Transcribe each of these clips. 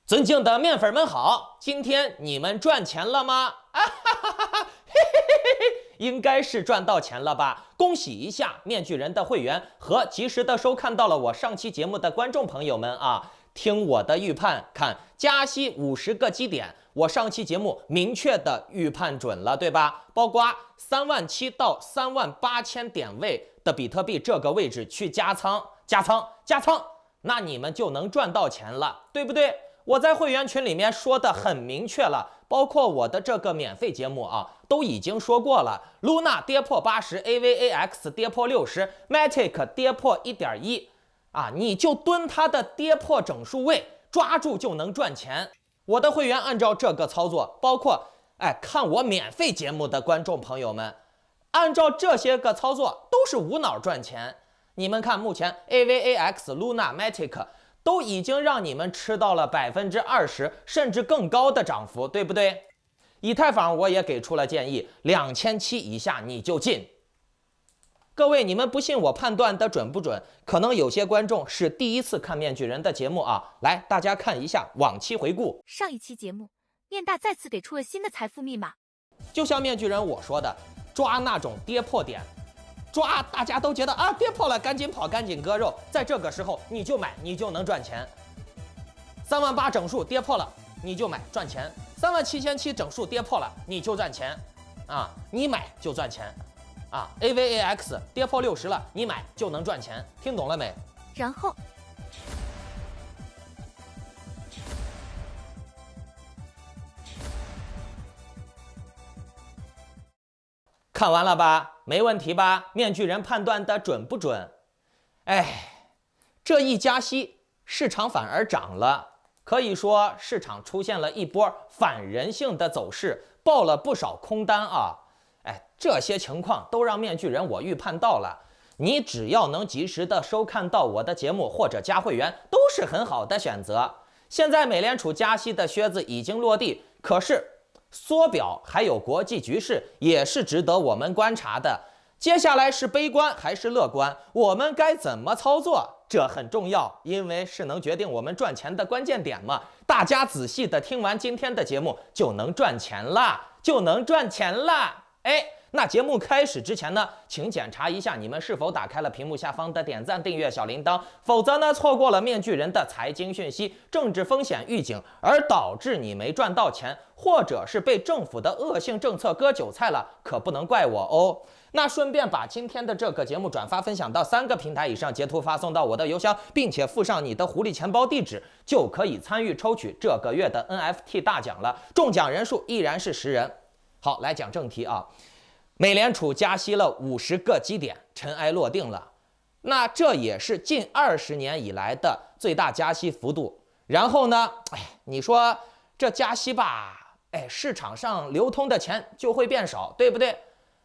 尊敬的面粉们好，今天你们赚钱了吗？啊哈哈哈哈，嘿嘿嘿嘿，应该是赚到钱了吧？恭喜一下面具人的会员和及时的收看到了我上期节目的观众朋友们啊！听我的预判，看加息50个基点，我上期节目明确的预判准了，对吧？包括37000到38000点位的比特币这个位置去加仓，那你们就能赚到钱了，对不对？我在会员群里面说的很明确了，包括我的这个免费节目啊，都已经说过了。Luna 跌破80，AVAX 跌破60，Matic 跌破1.1，啊，你就蹲它的跌破整数位，抓住就能赚钱。我的会员按照这个操作，包括看我免费节目的观众朋友们，按照这些个操作都是无脑赚钱。你们看，目前 AVAX、Luna、Matic 都已经让你们吃到了20%甚至更高的涨幅，对不对？以太坊我也给出了建议，2700以下你就进。各位，你们不信我判断的准不准？可能有些观众是第一次看面具人的节目啊，来，大家看一下往期回顾。上一期节目，面大再次给出了新的财富密码。就像面具人我说的，抓那种跌破点。抓，大家都觉得啊，跌破了，赶紧跑，赶紧割肉。在这个时候，你就买，你就能赚钱。38000整数跌破了，你就买，赚钱。37700整数跌破了，你就赚钱。啊，你买就赚钱。啊 ，AVAX 跌破60了，你买就能赚钱。听懂了没？然后，看完了吧？没问题吧？面具人判断的准不准？哎，这一加息，市场反而涨了，可以说市场出现了一波反人性的走势，爆了不少空单啊！哎，这些情况都让面具人我预判到了。你只要能及时的收看到我的节目或者加会员，都是很好的选择。现在美联储加息的靴子已经落地，可是缩表还有国际局势也是值得我们观察的。接下来是悲观还是乐观？我们该怎么操作？这很重要，因为是能决定我们赚钱的关键点嘛。大家仔细的听完今天的节目，就能赚钱啦，就能赚钱啦！哎，那节目开始之前呢，请检查一下你们是否打开了屏幕下方的点赞、订阅、小铃铛，否则呢，错过了面具人的财经讯息、政治风险预警，而导致你没赚到钱，或者是被政府的恶性政策割韭菜了，可不能怪我哦。那顺便把今天的这个节目转发分享到3个平台以上，截图发送到我的邮箱，并且附上你的狐狸钱包地址，就可以参与抽取这个月的 NFT 大奖了。中奖人数依然是10人。好，来讲正题啊。美联储加息了50个基点，尘埃落定了。那这也是近20年以来的最大加息幅度。然后呢，你说这加息吧，市场上流通的钱就会变少，对不对？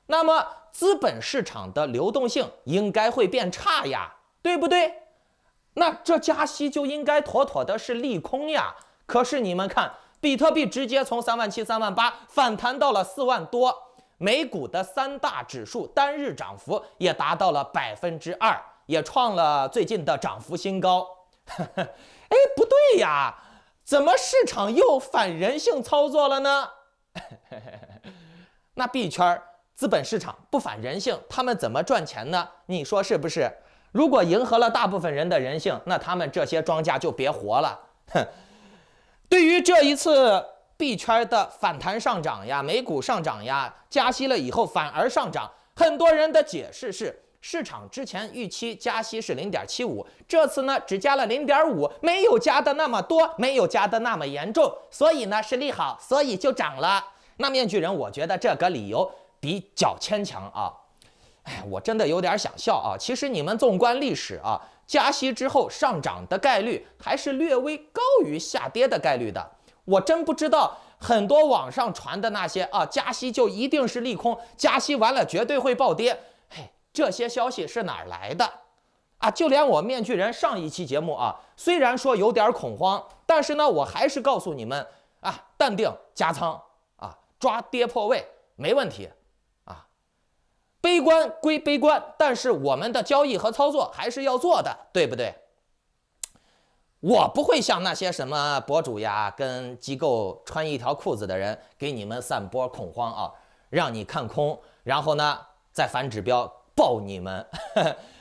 那么资本市场的流动性应该会变差呀，对不对？那这加息就应该妥妥的是利空呀。可是你们看，比特币直接从37000、38000反弹到了4万多。美股的3大指数单日涨幅也达到了2%，也创了最近的涨幅新高。不对呀，怎么市场又反人性操作了呢？那币圈资本市场不反人性，他们怎么赚钱呢？你说是不是？如果迎合了大部分人的人性，那他们这些庄家就别活了。对于这一次币圈的反弹上涨呀，美股上涨呀，加息了以后反而上涨，很多人的解释是，市场之前预期加息是0.75，这次呢只加了0.5，没有加的那么多，没有加的那么严重，所以呢是利好，所以就涨了。那面具人，我觉得这个理由比较牵强啊。我真的有点想笑啊。其实你们纵观历史啊，加息之后上涨的概率还是略微高于下跌的概率的。我真不知道很多网上传的那些加息就一定是利空，加息完了绝对会暴跌，这些消息是哪儿来的啊？就连我面具人上一期节目虽然说有点恐慌，但是呢，我还是告诉你们淡定加仓抓跌破位没问题悲观归悲观，但是我们的交易和操作还是要做的，对不对？我不会像那些什么博主呀，跟机构穿一条裤子的人给你们散播恐慌啊，让你看空，然后呢再反指标爆你们。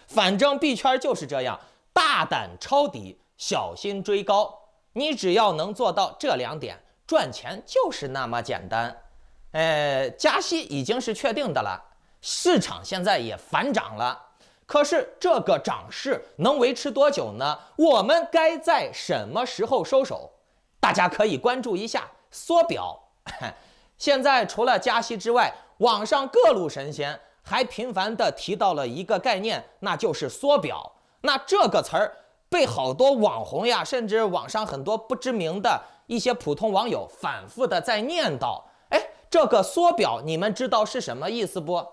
反正币圈就是这样，大胆抄底，小心追高。你只要能做到这2点，赚钱就是那么简单。加息已经是确定的了，市场现在也反涨了。可是这个涨势能维持多久呢？我们该在什么时候收手？大家可以关注一下缩表。现在除了加息之外，网上各路神仙还频繁地提到了一个概念，那就是缩表。那这个词儿被好多网红呀，甚至网上很多不知名的一些普通网友反复的在念叨。这个缩表你们知道是什么意思不？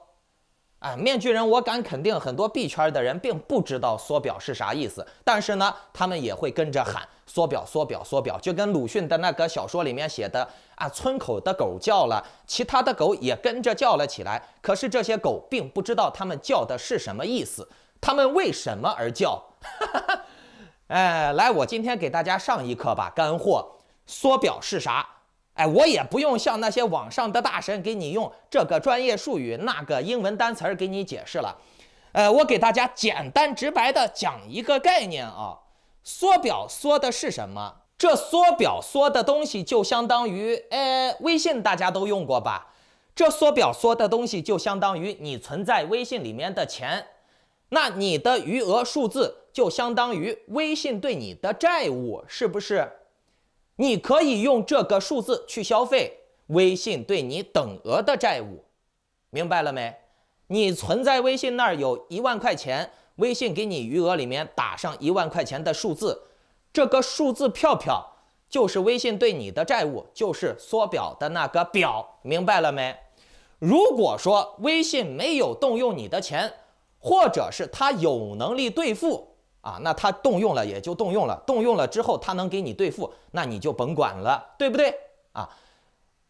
面具人，我敢肯定，很多币圈的人并不知道缩表是啥意思，但是呢，他们也会跟着喊缩表、缩表、缩表，就跟鲁迅的那个小说里面写的村口的狗叫了，其他的狗也跟着叫了起来。可是这些狗并不知道他们叫的是什么意思，他们为什么而叫？来，我今天给大家上一课吧，干货。缩表是啥？我也不用像那些网上的大神给你用这个专业术语、那个英文单词儿给你解释了。我给大家简单直白的讲一个概念啊。缩表缩的是什么？这缩表缩的东西就相当于，微信大家都用过吧？这缩表缩的东西就相当于你存在微信里面的钱，那你的余额数字就相当于微信对你的债务，是不是？你可以用这个数字去消费微信对你等额的债务，明白了没？你存在微信那儿有1万块钱，微信给你余额里面打上1万块钱的数字，这个数字票票就是微信对你的债务，就是缩表的那个表，明白了没？如果说微信没有动用你的钱，或者是他有能力兑付那他动用了也就动用了，动用了之后他能给你兑付，那你就甭管了，对不对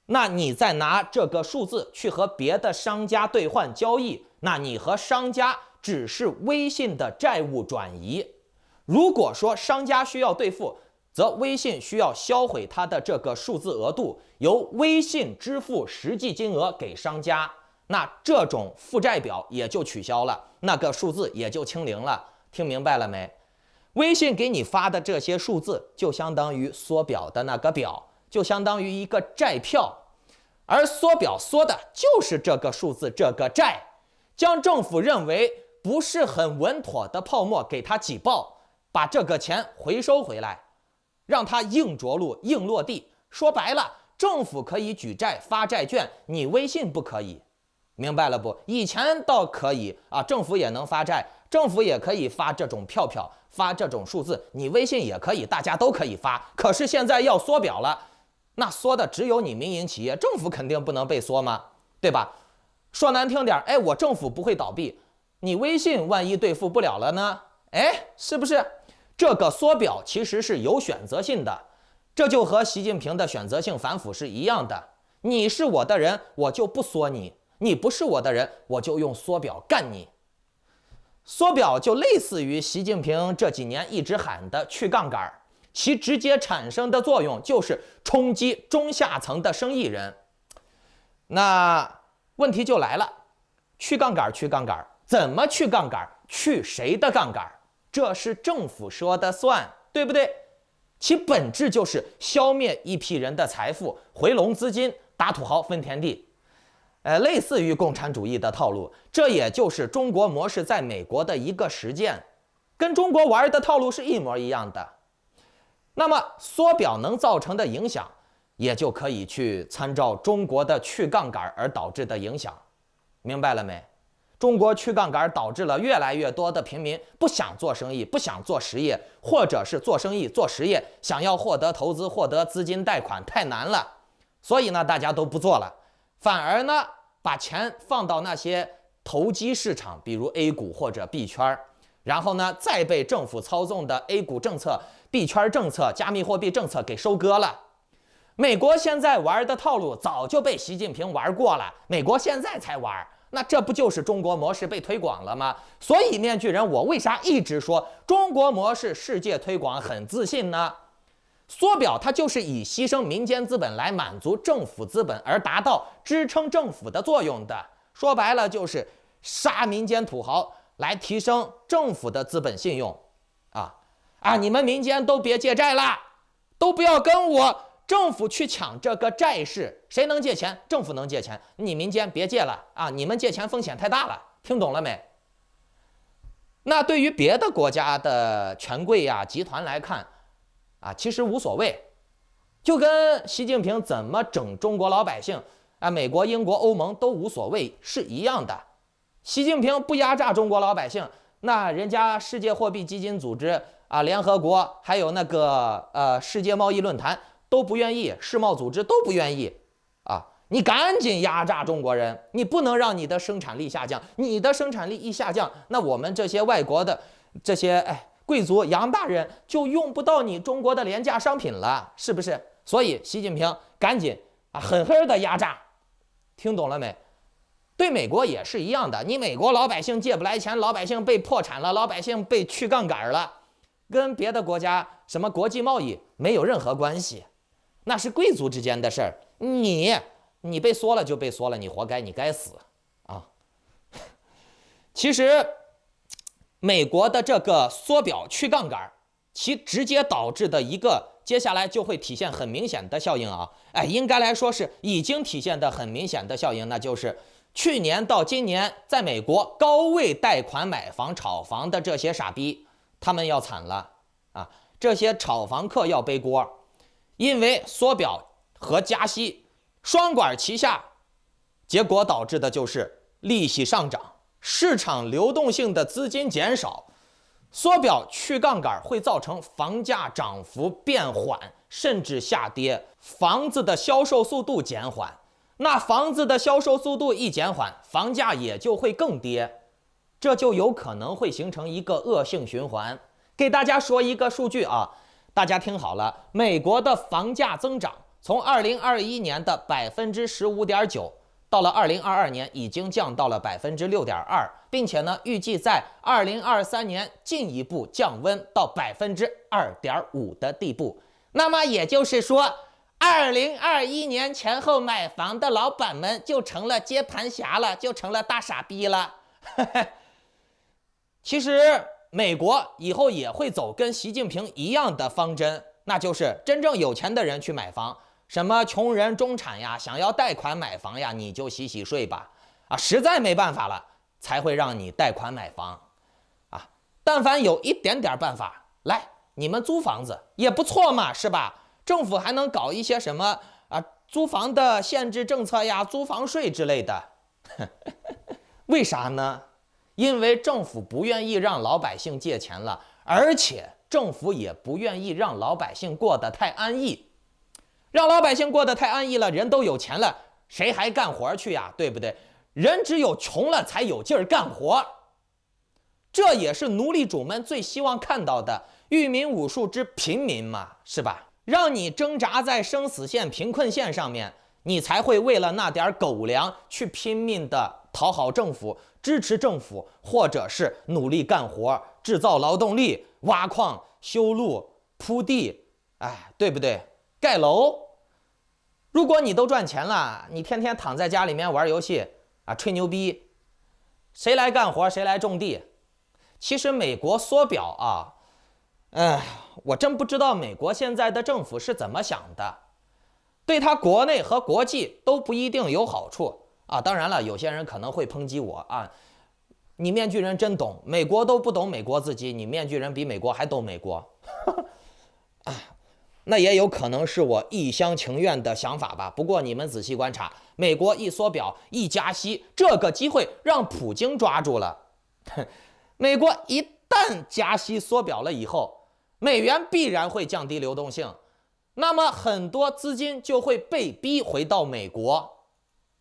那你再拿这个数字去和别的商家兑换交易，那你和商家只是微信的债务转移。如果说商家需要兑付，则微信需要销毁它的这个数字额度，由微信支付实际金额给商家，那这种负债表也就取消了，那个数字也就清零了。听明白了没？微信给你发的这些数字就相当于缩表的那个表，就相当于一个债票，而缩表缩的就是这个数字，这个债，将政府认为不是很稳妥的泡沫给它挤爆，把这个钱回收回来，让它硬着陆、硬落地。说白了，政府可以举债发债券，你微信不可以，明白了不？以前倒可以政府也能发债，政府也可以发这种票票，发这种数字，你微信也可以，大家都可以发。可是现在要缩表了，那缩的只有你民营企业，政府肯定不能被缩吗？对吧？说难听点，我政府不会倒闭，你微信万一兑付不了了呢？是不是？这个缩表其实是有选择性的，这就和习近平的选择性反腐是一样的。你是我的人，我就不缩你；你不是我的人，我就用缩表干你。缩表就类似于习近平这几年一直喊的去杠杆，其直接产生的作用就是冲击中下层的生意人。那问题就来了，去杠杆，去杠杆，怎么去杠杆？去谁的杠杆？这是政府说的算，对不对？其本质就是消灭一批人的财富，回笼资金，打土豪分田地。类似于共产主义的套路，这也就是中国模式在美国的一个实践，跟中国玩的套路是一模一样的。那么缩表能造成的影响，也就可以去参照中国的去杠杆而导致的影响，明白了没？中国去杠杆导致了越来越多的平民不想做生意，不想做实业，或者是做生意做实业想要获得投资、获得资金贷款太难了，所以呢大家都不做了，反而呢把钱放到那些投机市场，比如 A 股或者币圈，然后呢再被政府操纵的 A 股政策、币圈政策、加密货币政策给收割了。美国现在玩的套路早就被习近平玩过了，美国现在才玩那这不就是中国模式被推广了吗？所以面具人，我为啥一直说中国模式世界推广很自信呢？缩表它就是以牺牲民间资本来满足政府资本，而达到支撑政府的作用的。说白了就是杀民间土豪来提升政府的资本信用。你们民间都别借债了，都不要跟我政府去抢这个债市，谁能借钱？政府能借钱，你民间别借了啊！你们借钱风险太大了，听懂了没？那对于别的国家的权贵呀、集团来看，其实无所谓，就跟习近平怎么整中国老百姓美国、英国、欧盟都无所谓是一样的。习近平不压榨中国老百姓，那人家世界货币基金组织联合国还有那个世界贸易论坛都不愿意，世贸组织都不愿意你赶紧压榨中国人，你不能让你的生产力下降，你的生产力一下降，那我们这些外国的这些贵族洋大人就用不到你中国的廉价商品了，是不是？所以习近平赶紧狠狠的压榨，听懂了没？对美国也是一样的，你美国老百姓借不来钱，老百姓被破产了，老百姓被去杠杆了，跟别的国家什么国际贸易没有任何关系，那是贵族之间的事儿。你被缩了就被缩了，你活该，你该死其实美国的这个缩表去杠杆，其直接导致的一个接下来就会体现很明显的效应应该来说是已经体现的很明显的效应，那就是去年到今年在美国高位贷款买房炒房的这些傻逼，他们要惨了这些炒房客要背锅，因为缩表和加息双管齐下，结果导致的就是利息上涨，市场流动性的资金减少，缩表去杠杆会造成房价涨幅变缓甚至下跌，房子的销售速度减缓，那房子的销售速度一减缓，房价也就会更跌，这就有可能会形成一个恶性循环。给大家说一个数据大家听好了，美国的房价增长从2021年的15.9%到了2022年已经降到了6.2%，并且呢，预计在2023年进一步降温到2.5%的地步。那么也就是说，2021年前后买房的老板们就成了接盘侠了，就成了大傻逼了。其实美国以后也会走跟习近平一样的方针，那就是真正有钱的人去买房。什么穷人中产呀，想要贷款买房呀，你就洗洗睡吧实在没办法了才会让你贷款买房但凡有一点点办法，来你们租房子也不错嘛，是吧？政府还能搞一些什么租房的限制政策呀，租房税之类的为啥呢？因为政府不愿意让老百姓借钱了，而且政府也不愿意让老百姓过得太安逸。让老百姓过得太安逸了，人都有钱了，谁还干活去呀？对不对？人只有穷了才有劲儿干活，这也是奴隶主们最希望看到的“育民武术之平民”嘛，是吧？让你挣扎在生死线、贫困线上面，你才会为了那点狗粮去拼命的讨好政府、支持政府，或者是努力干活、制造劳动力、挖矿、修路、铺地，对不对？盖楼。如果你都赚钱了，你天天躺在家里面玩游戏吹牛逼，谁来干活谁来种地？其实美国缩表我真不知道美国现在的政府是怎么想的，对他国内和国际都不一定有好处当然了，有些人可能会抨击我你面具人真懂，美国都不懂美国自己，你面具人比美国还懂美国那也有可能是我一厢情愿的想法吧。不过你们仔细观察，美国一缩表一加息，这个机会让普京抓住了。美国一旦加息缩表了以后，美元必然会降低流动性，那么很多资金就会被逼回到美国。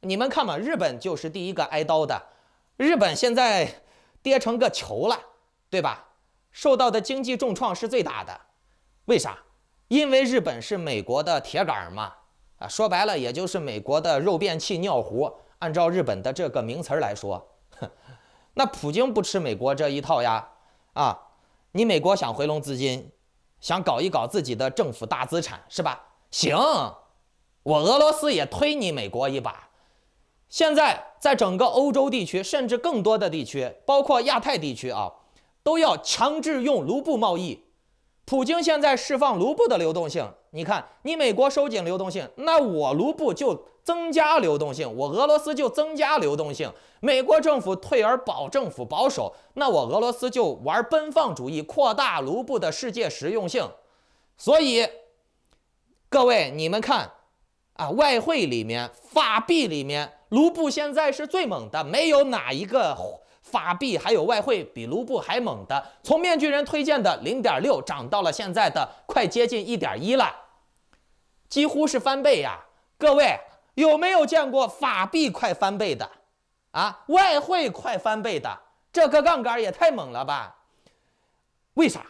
你们看嘛，日本就是第一个挨刀的，日本现在跌成个球了，对吧？受到的经济重创是最大的。为啥？因为日本是美国的铁杆嘛，说白了也就是美国的肉便器尿壶按照日本的这个名词来说，那普京不吃美国这一套呀，啊，你美国想回笼资金，想搞一搞自己的政府大资产是吧？行，我俄罗斯也推你美国一把。现在在整个欧洲地区，甚至更多的地区，包括亚太地区啊，都要强制用卢布贸易。普京现在释放卢布的流动性，你看，你美国收紧流动性，那我卢布就增加流动性，我俄罗斯就增加流动性。美国政府退而保政府保守，那我俄罗斯就玩奔放主义，扩大卢布的世界实用性。所以，各位你们看啊，外汇里面、法币里面，卢布现在是最猛的，没有哪一个法币还有外汇比卢布还猛的。从面具人推荐的0.6涨到了现在的快接近1.1了，几乎是翻倍呀！各位有没有见过法币快翻倍的啊？外汇快翻倍的，这个杠杆也太猛了吧？为啥？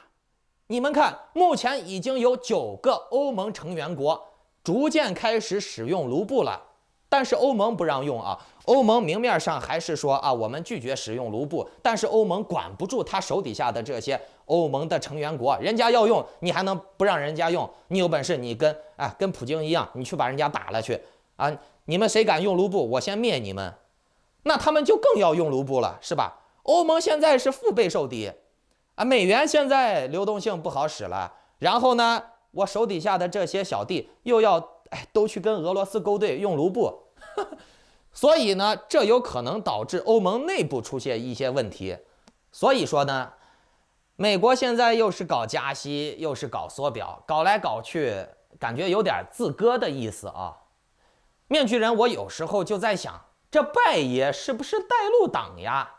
你们看，目前已经有9个欧盟成员国逐渐开始使用卢布了，但是欧盟不让用啊。欧盟明面上还是说啊，我们拒绝使用卢布，但是欧盟管不住他手底下的这些欧盟的成员国，人家要用，你还能不让人家用？你有本事你跟普京一样，你去把人家打了去啊！你们谁敢用卢布，我先灭你们。那他们就更要用卢布了，是吧？欧盟现在是腹背受敌啊，美元现在流动性不好使了，然后呢，我手底下的这些小弟又要都去跟俄罗斯勾兑用卢布。所以呢，这有可能导致欧盟内部出现一些问题。所以说呢，美国现在又是搞加息，又是搞缩表，搞来搞去，感觉有点自割的意思啊。面具人，我有时候就在想，这拜爷是不是带路党呀？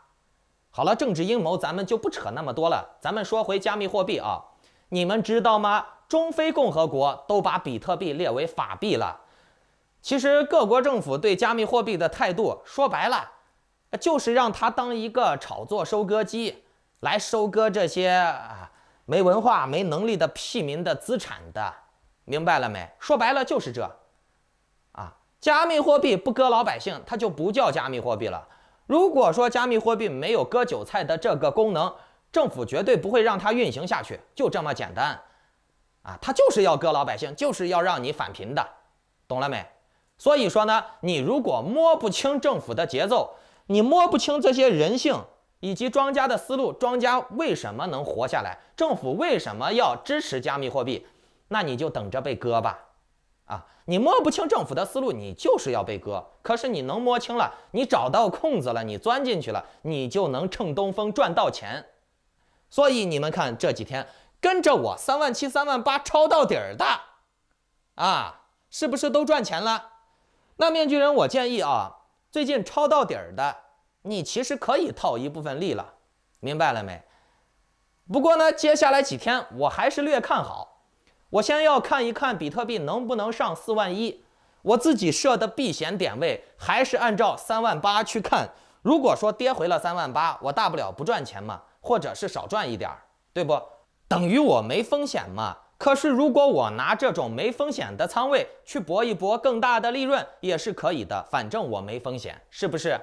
好了，政治阴谋咱们就不扯那么多了，咱们说回加密货币啊。你们知道吗？中非共和国都把比特币列为法币了。其实各国政府对加密货币的态度，说白了，就是让它当一个炒作收割机，来收割这些没文化、没能力的屁民的资产的，明白了没？说白了就是这，加密货币不割老百姓，它就不叫加密货币了。如果说加密货币没有割韭菜的这个功能，政府绝对不会让它运行下去，就这么简单，它就是要割老百姓，就是要让你返贫的，懂了没？所以说呢，你如果摸不清政府的节奏，你摸不清这些人性以及庄家的思路，庄家为什么能活下来，政府为什么要支持加密货币，那你就等着被割吧。你摸不清政府的思路，你就是要被割。可是你能摸清了，你找到空子了，你钻进去了，你就能趁东风赚到钱。所以你们看这几天跟着我37000、38000抄到底儿的是不是都赚钱了？那面具人，我建议最近抄到底儿的，你其实可以套一部分利了，明白了没？不过呢，接下来几天我还是略看好，我先要看一看比特币能不能上41000，我自己设的避险点位还是按照38000去看。如果说跌回了38000，我大不了不赚钱嘛，或者是少赚一点，对不？等于我没风险嘛。可是如果我拿这种没风险的仓位去搏一搏更大的利润也是可以的，反正我没风险，是不是？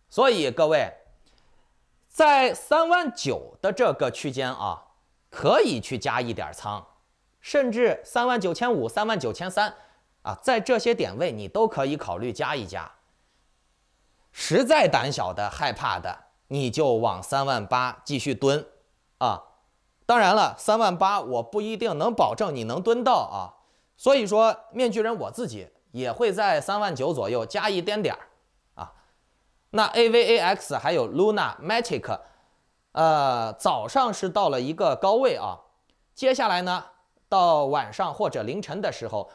所以各位，在39000的这个区间可以去加一点仓，甚至39500、39300在这些点位你都可以考虑加一加。实在胆小的、害怕的，你就往38000继续蹲当然了，38000我不一定能保证你能蹲到所以说面具人我自己也会在39000左右加一点点那 AVAX 还有 Luna Matic 早上是到了一个高位接下来呢到晚上或者凌晨的时候，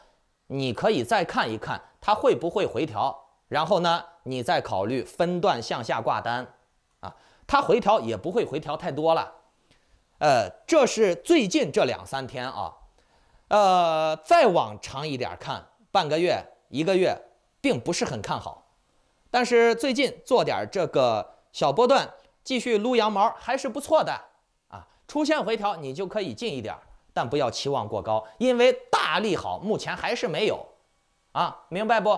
你可以再看一看它会不会回调，然后呢你再考虑分段向下挂单它回调也不会回调太多了。这是最近这2-3天再往长一点看，半个月、1个月，并不是很看好。但是最近做点这个小波段，继续撸羊毛还是不错的出现回调你就可以进一点，但不要期望过高，因为大利好目前还是没有明白不？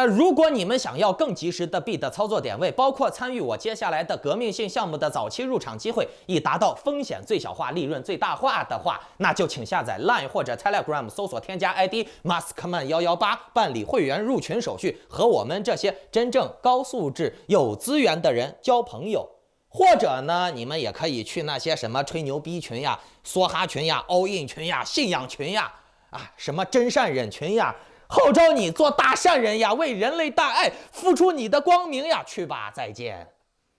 如果你们想要更及时的币的操作点位，包括参与我接下来的革命性项目的早期入场机会，以达到风险最小化、利润最大化的话，那就请下载 Line 或者 Telegram， 搜索添加 ID Maskman118，办理会员入群手续，和我们这些真正高素质、有资源的人交朋友。或者呢，你们也可以去那些什么吹牛逼群呀、梭哈群呀、all in 群呀、信仰群呀，什么真善忍群呀。号召你做大善人呀，为人类大爱付出你的光明呀！去吧，再见。